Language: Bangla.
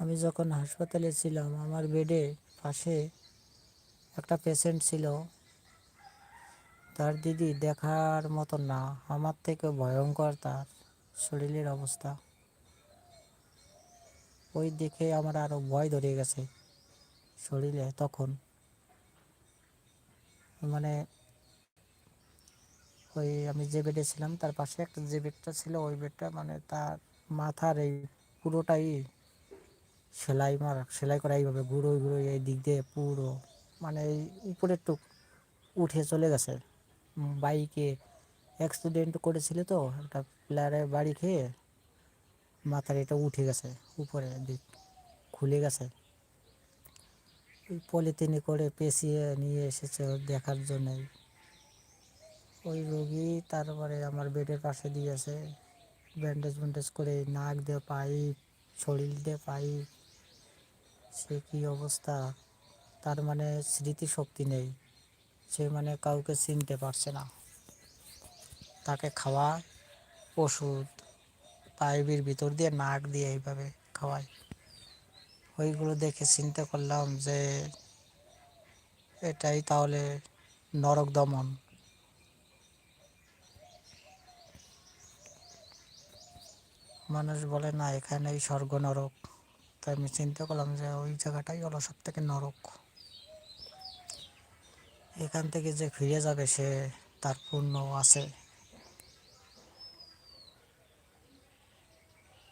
আমি যখন হাসপাতালে ছিলাম আমার বেডে পাশে একটা পেশেন্ট ছিল। তার দিদি দেখার মতো না, আমার থেকে ভয়ঙ্কর তার শরীরের অবস্থা। ওই দেখে আমার আরো ভয় ধরে গেছে শরীরে তখন। মানে ওই আমি যে বেডে ছিলাম তার পাশে একটা যে বেডটা ছিল ওই বেডটা মানে তার মাথার এই পুরোটাই সেলাই করা এইভাবে ঘুরোয় এই দিক দিয়ে পুরো মানে এই উপরের টুক উঠে চলে গেছে। বাইকে অ্যাক্সিডেন্ট করেছিল তো একটা প্লেয়ারে বাড়ি খেয়ে মাথার এটা উঠে গেছে, উপরে দিক খুলে গেছে। ওই পলিথিনে করে পেঁচিয়ে নিয়ে এসেছে দেখার জন্যই ওই রোগী। তারপরে আমার বেডের পাশে দিয়েছে ব্যান্ডেজ করে, নাক দিয়ে পাইপ, শরীর দিয়ে পাইপ। সে কি অবস্থা! তার মানে স্মৃতিশক্তি নেই, সে মানে কাউকে চিনতে পারছে না। তাকে খাওয়া ওষুধ পাইপের ভিতর দিয়ে নাক দিয়ে এইভাবে খাওয়ায়। ওইগুলো দেখে চিন্তা করলাম যে এটাই তাহলে নরক দমন। মানুষ বলে না এখানেই স্বর্গ নরক, তাই আমি চিন্তা করলাম যে ওই জায়গাটাই হলো সব থেকে নরক। এখান থেকে যে ফিরে যাবে সে তার পুণ্য আছে।